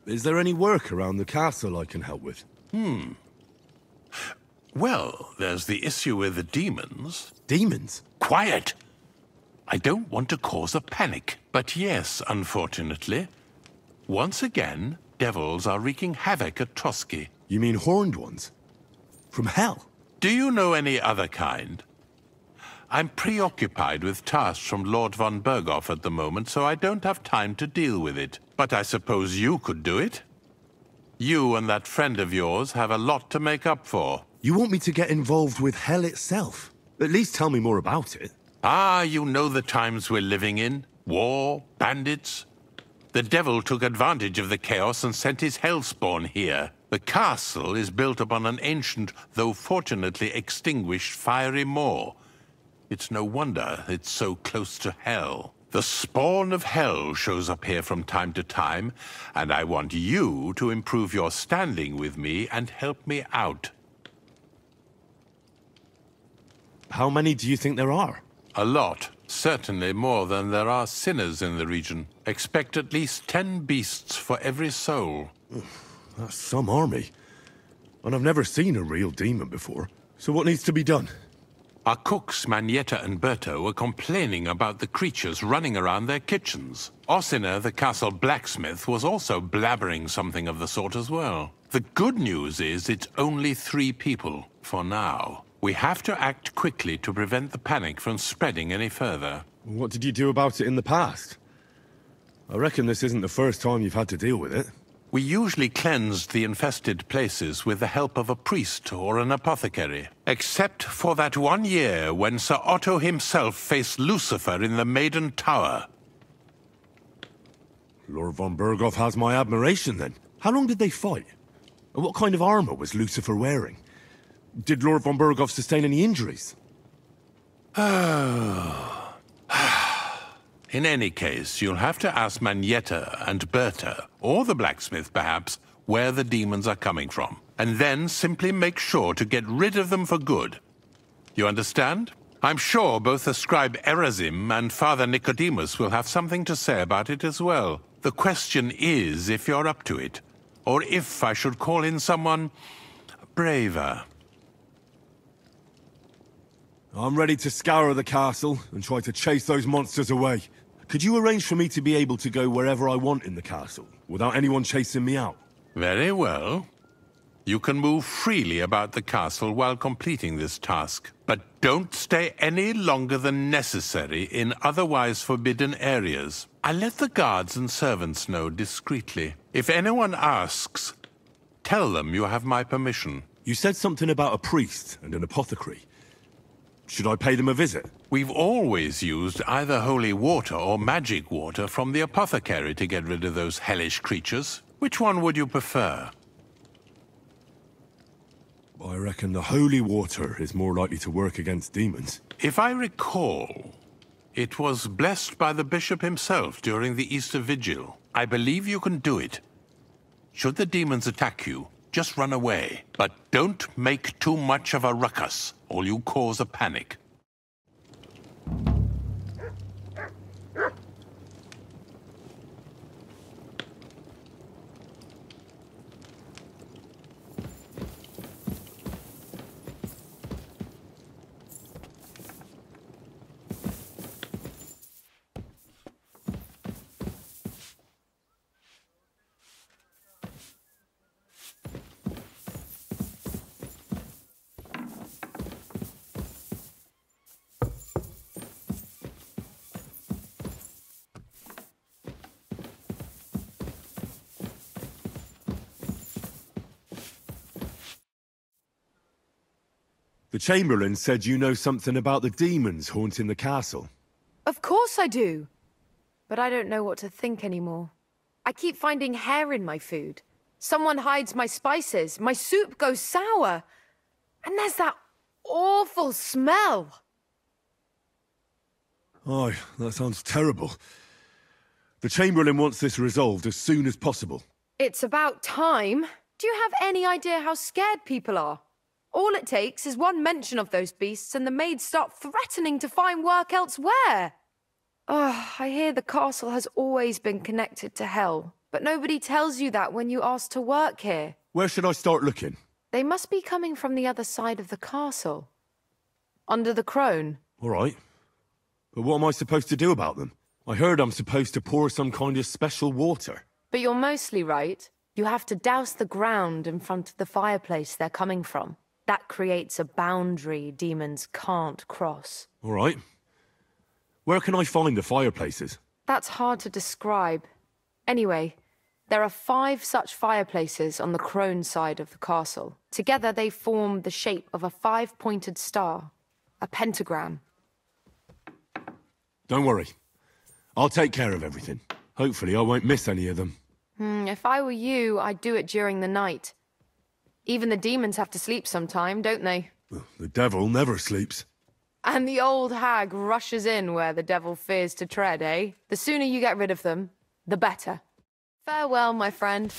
Is there any work around the castle I can help with? Well, there's the issue with the demons. Demons? Quiet! I don't want to cause a panic, but yes, unfortunately. Once again, devils are wreaking havoc at Trotsky. You mean horned ones? From hell? Do you know any other kind? I'm preoccupied with tasks from Lord von Berghoff at the moment, so I don't have time to deal with it. But I suppose you could do it? You and that friend of yours have a lot to make up for. You want me to get involved with hell itself? At least tell me more about it. Ah, you know the times we're living in. War, bandits. The devil took advantage of the chaos and sent his hellspawn here. The castle is built upon an ancient, though fortunately extinguished, fiery moor. It's no wonder it's so close to hell. The spawn of hell shows up here from time to time, and I want you to improve your standing with me and help me out. How many do you think there are? A lot. Certainly more than there are sinners in the region. Expect at least 10 beasts for every soul. That's some army. And I've never seen a real demon before. So what needs to be done? Our cooks, Manietta and Berto, were complaining about the creatures running around their kitchens. Ossina, the castle blacksmith, was also blabbering something of the sort as well. The good news is it's only 3 people, for now. We have to act quickly to prevent the panic from spreading any further. What did you do about it in the past? I reckon this isn't the first time you've had to deal with it. We usually cleansed the infested places with the help of a priest or an apothecary. Except for that one year when Sir Otto himself faced Lucifer in the Maiden Tower. Lord von Berghoff has my admiration, then. How long did they fight? And what kind of armor was Lucifer wearing? Did Lord von Berghoff sustain any injuries? In any case, you'll have to ask Manietta and Berta, or the blacksmith perhaps, where the demons are coming from. And then simply make sure to get rid of them for good. You understand? I'm sure both the scribe Erazim and Father Nicodemus will have something to say about it as well. The question is if you're up to it, or if I should call in someone braver. I'm ready to scour the castle and try to chase those monsters away. Could you arrange for me to be able to go wherever I want in the castle, without anyone chasing me out? Very well. You can move freely about the castle while completing this task, but don't stay any longer than necessary in otherwise forbidden areas. I'll let the guards and servants know discreetly. If anyone asks, tell them you have my permission. You said something about a priest and an apothecary. Should I pay them a visit? We've always used either holy water or magic water from the apothecary to get rid of those hellish creatures. Which one would you prefer? I reckon the holy water is more likely to work against demons. If I recall, it was blessed by the bishop himself during the Easter Vigil. I believe you can do it. Should the demons attack you, just run away. But don't make too much of a ruckus, or you cause a panic. The Chamberlain said you know something about the demons haunting the castle. Of course I do. But I don't know what to think anymore. I keep finding hair in my food. Someone hides my spices. My soup goes sour. And there's that awful smell. Oh, that sounds terrible. The Chamberlain wants this resolved as soon as possible. It's about time. Do you have any idea how scared people are? All it takes is one mention of those beasts and the maids start threatening to find work elsewhere. I hear the castle has always been connected to hell. But nobody tells you that when you ask to work here. Where should I start looking? They must be coming from the other side of the castle. Under the crone. All right. But what am I supposed to do about them? I heard I'm supposed to pour some kind of special water. But you're mostly right. You have to douse the ground in front of the fireplace they're coming from. That creates a boundary demons can't cross. All right. Where can I find the fireplaces? That's hard to describe. Anyway, there are 5 such fireplaces on the crone side of the castle. Together they form the shape of a 5-pointed star, a pentagram. Don't worry. I'll take care of everything. Hopefully I won't miss any of them. If I were you, I'd do it during the night. Even the demons have to sleep sometime, don't they? The devil never sleeps. And the old hag rushes in where the devil fears to tread, eh? The sooner you get rid of them, the better. Farewell, my friend.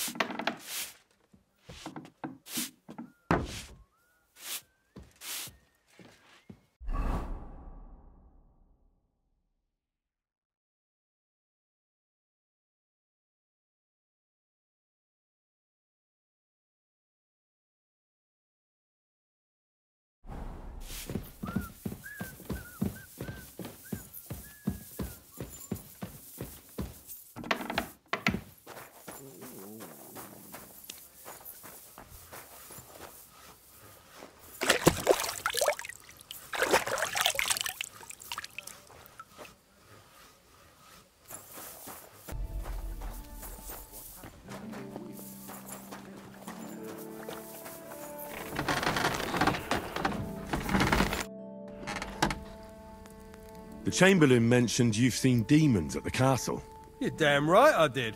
The Chamberlain mentioned you've seen demons at the castle. You're damn right I did.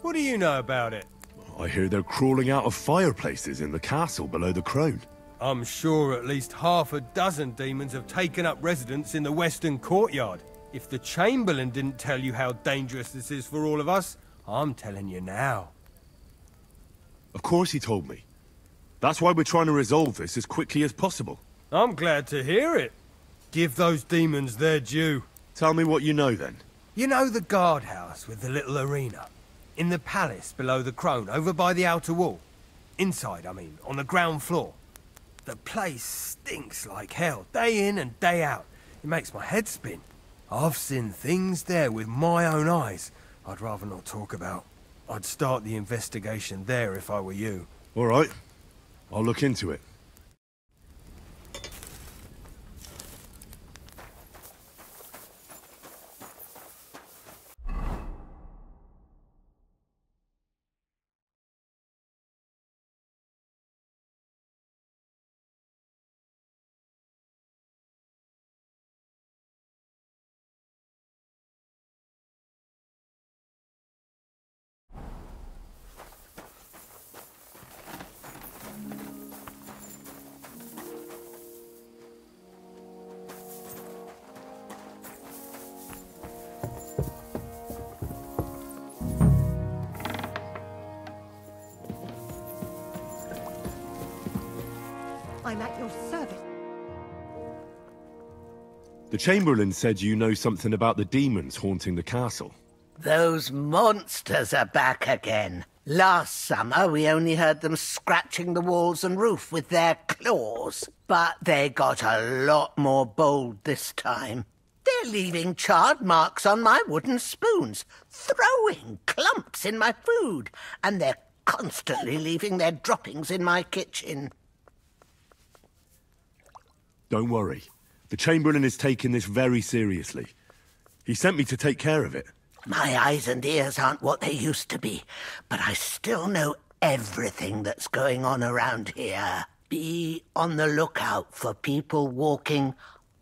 What do you know about it? I hear they're crawling out of fireplaces in the castle below the crone. I'm sure at least half a dozen demons have taken up residence in the western courtyard. If the Chamberlain didn't tell you how dangerous this is for all of us, I'm telling you now. Of course he told me. That's why we're trying to resolve this as quickly as possible. I'm glad to hear it. Give those demons their due. Tell me what you know then. You know the guardhouse with the little arena? In the palace below the crone, over by the outer wall? Inside, I mean, on the ground floor. The place stinks like hell, day in and day out. It makes my head spin. I've seen things there with my own eyes I'd rather not talk about. I'd start the investigation there if I were you. All right. I'll look into it. I'm at your service. The Chamberlain said you know something about the demons haunting the castle. Those monsters are back again. Last summer, we only heard them scratching the walls and roof with their claws. But they got a lot more bold this time. They're leaving charred marks on my wooden spoons, throwing clumps in my food, and they're constantly leaving their droppings in my kitchen. Don't worry. The Chamberlain is taking this very seriously. He sent me to take care of it. My eyes and ears aren't what they used to be, but I still know everything that's going on around here. Be on the lookout for people walking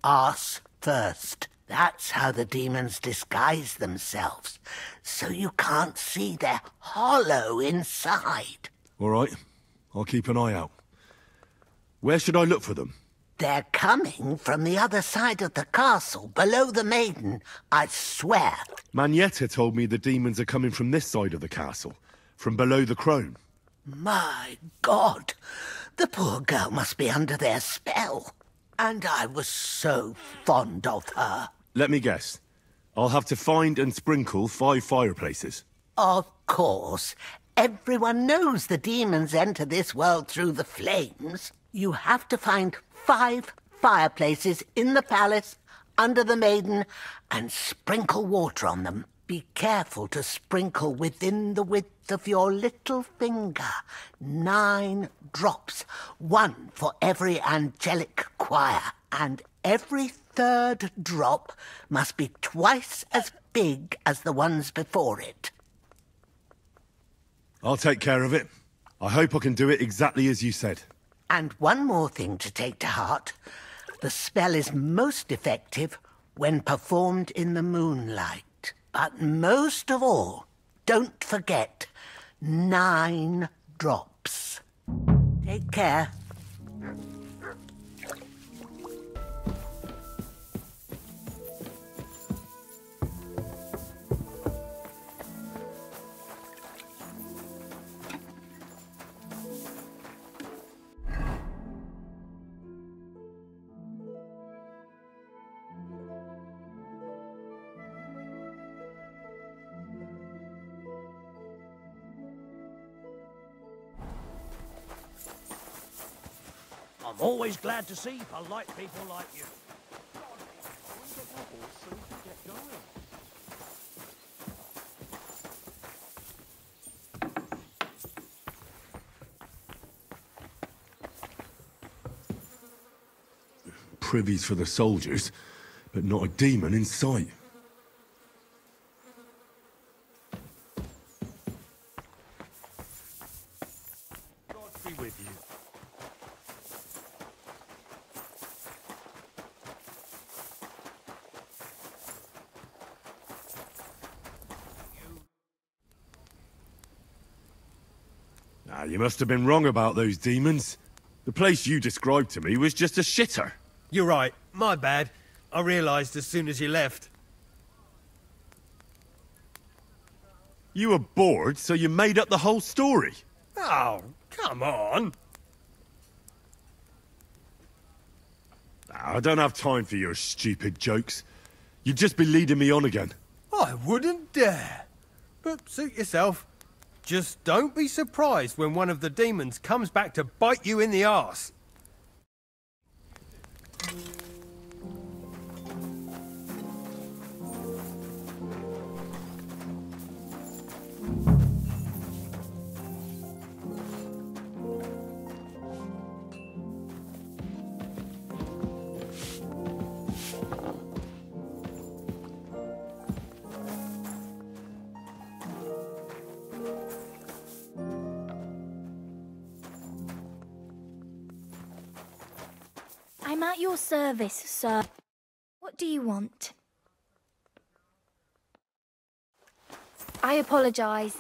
arse first. That's how the demons disguise themselves, so you can't see their hollow inside. All right. I'll keep an eye out. Where should I look for them? They're coming from the other side of the castle, below the maiden, I swear. Manietta told me the demons are coming from this side of the castle, from below the crone. My God, the poor girl must be under their spell. And I was so fond of her. Let me guess. I'll have to find and sprinkle 5 fireplaces. Of course. Everyone knows the demons enter this world through the flames. You have to find 5 fireplaces in the palace, under the maiden, and sprinkle water on them. Be careful to sprinkle within the width of your little finger. 9 drops, 1 for every angelic choir. And every 3rd drop must be twice as big as the ones before it. I'll take care of it. I hope I can do it exactly as you said. And one more thing to take to heart. The spell is most effective when performed in the moonlight. But most of all, don't forget 9 drops. Take care. I'm always glad to see polite people like you. Privies for the soldiers, but not a demon in sight. God be with you. Ah, you must have been wrong about those demons. The place you described to me was just a shitter. You're right. My bad. I realised as soon as you left. You were bored, so you made up the whole story. Oh, come on. Ah, I don't have time for your stupid jokes. You'd just be leading me on again. I wouldn't dare. But suit yourself. Just don't be surprised when one of the demons comes back to bite you in the arse. I'm at your service, sir. What do you want? I apologise.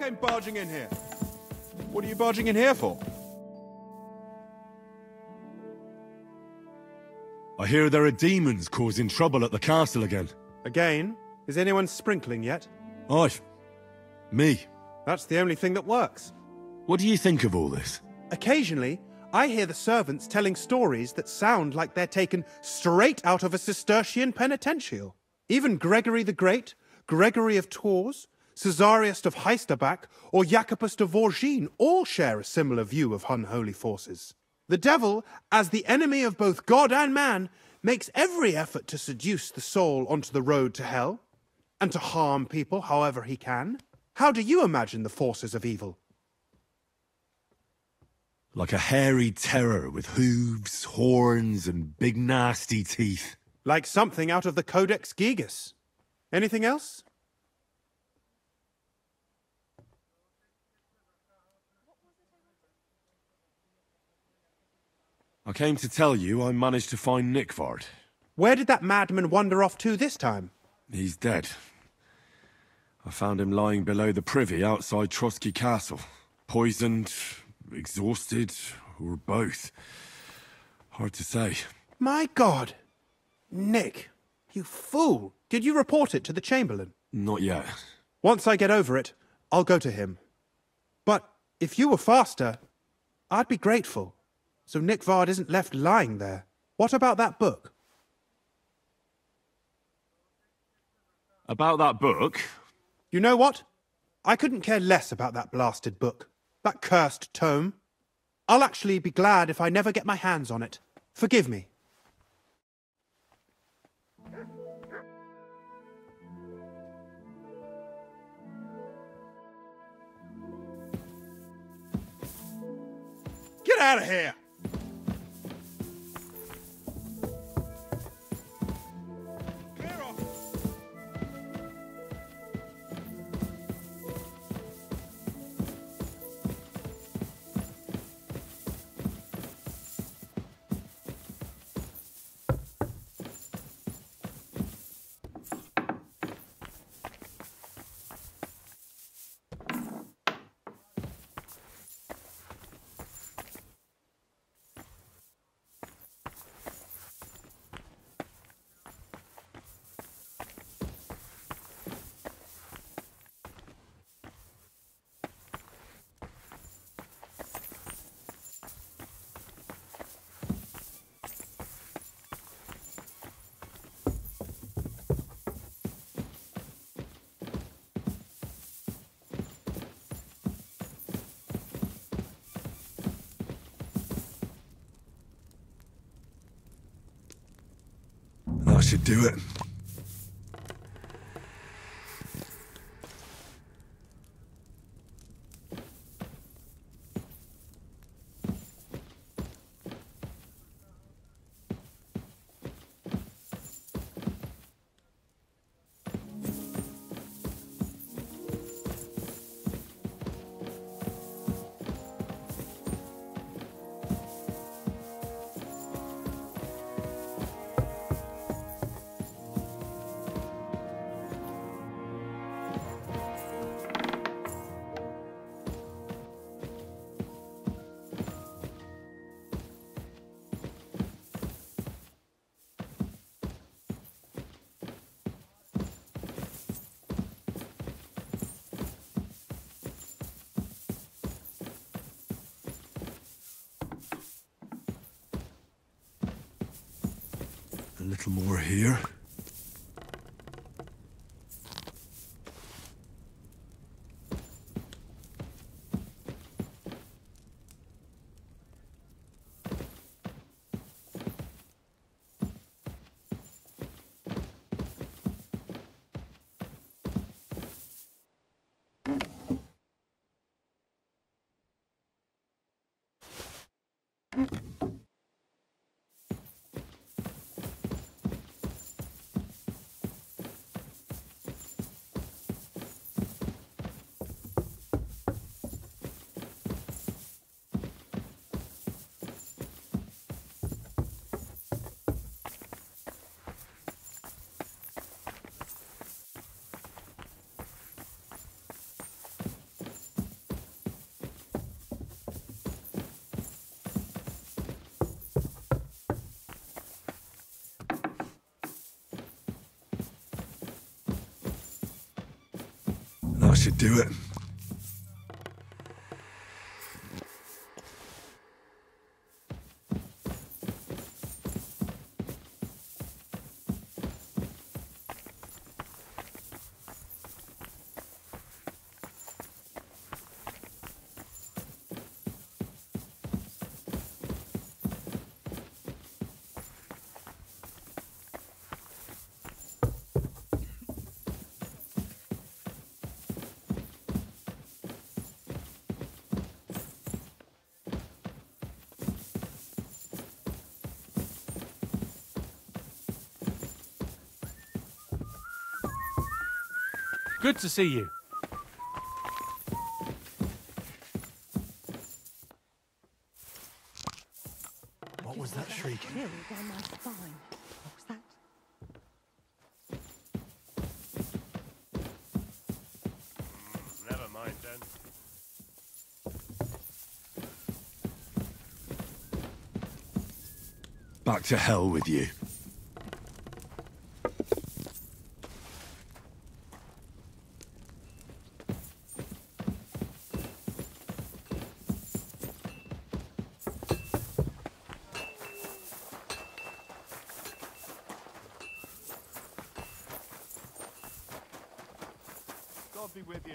came barging in here. What are you barging in here for? I hear there are demons causing trouble at the castle again. Again? Is anyone sprinkling yet? Aye. Me. That's the only thing that works. What do you think of all this? Occasionally, I hear the servants telling stories that sound like they're taken straight out of a Cistercian penitential. Even Gregory the Great, Gregory of Tours, Caesarius of Heisterbach, or Jacobus de Vorgine all share a similar view of unholy forces. The devil, as the enemy of both God and man, makes every effort to seduce the soul onto the road to hell, and to harm people however he can. How do you imagine the forces of evil? Like a hairy terror with hooves, horns, and big nasty teeth. Like something out of the Codex Gigas. Anything else? I came to tell you I managed to find Nickvard. Where did that madman wander off to this time? He's dead. I found him lying below the privy outside Trosky Castle. Poisoned, exhausted, or both. Hard to say. My God! Nick, you fool! Did you report it to the Chamberlain? Not yet. Once I get over it, I'll go to him. But if you were faster, I'd be grateful. So Nickvard isn't left lying there. What about that book? About that book? You know what? I couldn't care less about that blasted book. That cursed tome. I'll actually be glad if I never get my hands on it. Forgive me. Get out of here! Clear off! That should do it. A little more here. should do it. Good to see you. What was that shrieking? Chill down my spine. What was that? Never mind then. Back to hell with you. God be with you.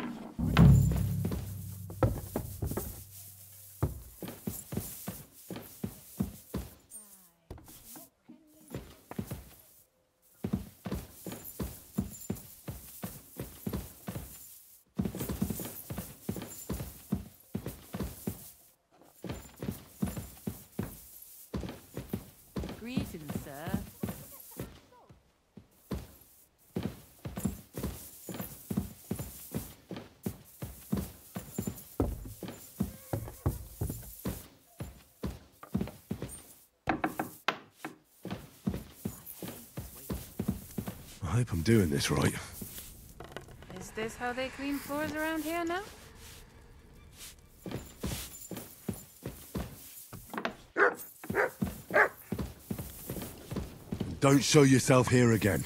Greetings, sir. I hope I'm doing this right. Is this how they clean floors around here now? Don't show yourself here again.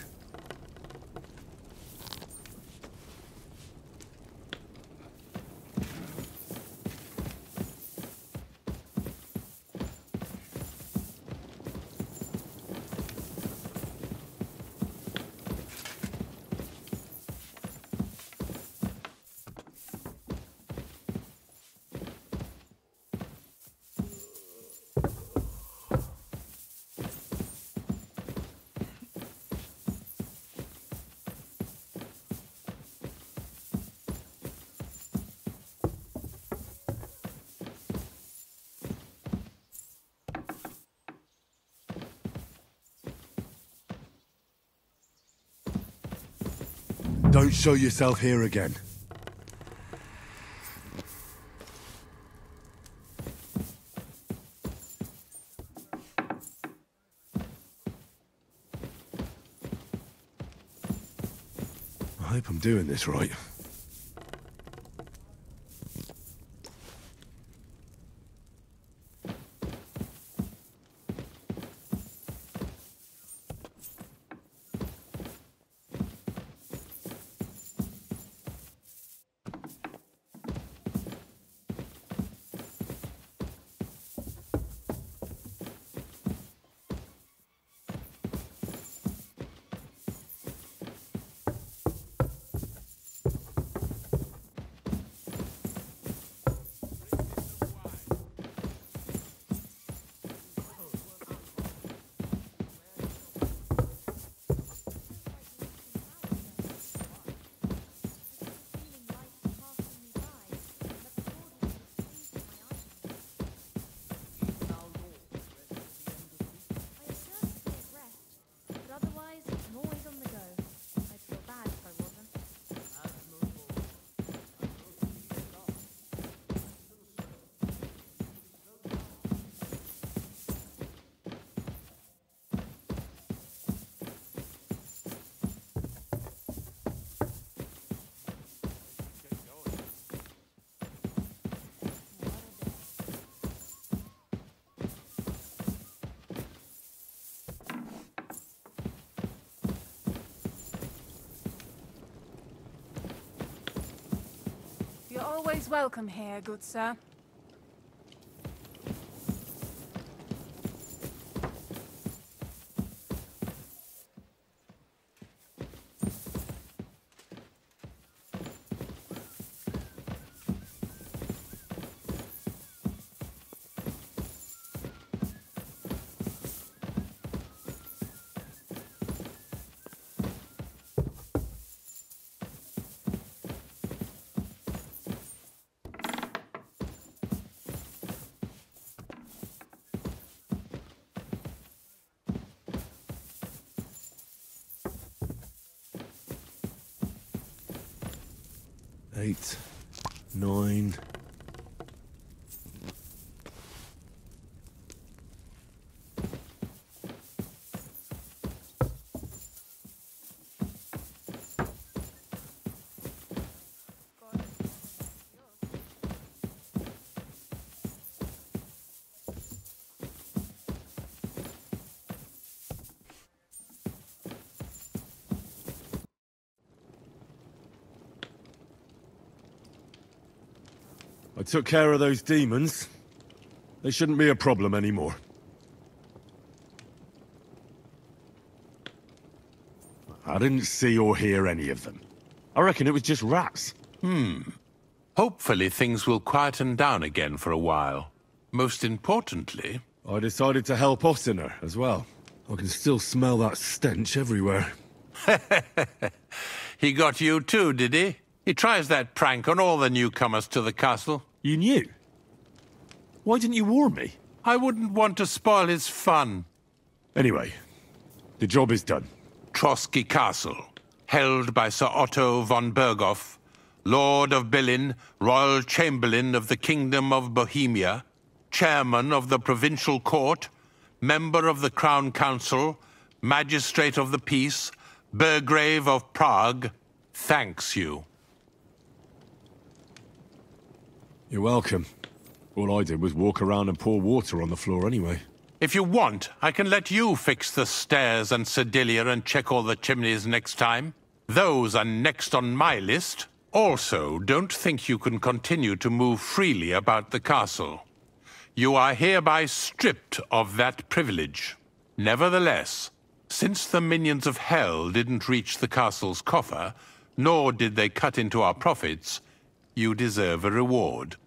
Don't show yourself here again. I hope I'm doing this right. always welcome here, good sir. Eight, 9. I took care of those demons. They shouldn't be a problem anymore. I didn't see or hear any of them. I reckon it was just rats. Hopefully things will quieten down again for a while. Most importantly... I decided to help Ossiner as well. I can still smell that stench everywhere. He got you too, did he? He tries that prank on all the newcomers to the castle. You knew? Why didn't you warn me? I wouldn't want to spoil his fun. Anyway, the job is done. Troski Castle, held by Sir Otto von Berghoff, Lord of Billin, Royal Chamberlain of the Kingdom of Bohemia, Chairman of the Provincial Court, Member of the Crown Council, Magistrate of the Peace, Burgrave of Prague, thanks you. You're welcome. All I did was walk around and pour water on the floor anyway. If you want, I can let you fix the stairs and Sedilia and check all the chimneys next time. Those are next on my list. Also, don't think you can continue to move freely about the castle. You are hereby stripped of that privilege. Nevertheless, since the minions of hell didn't reach the castle's coffer, nor did they cut into our profits, you deserve a reward.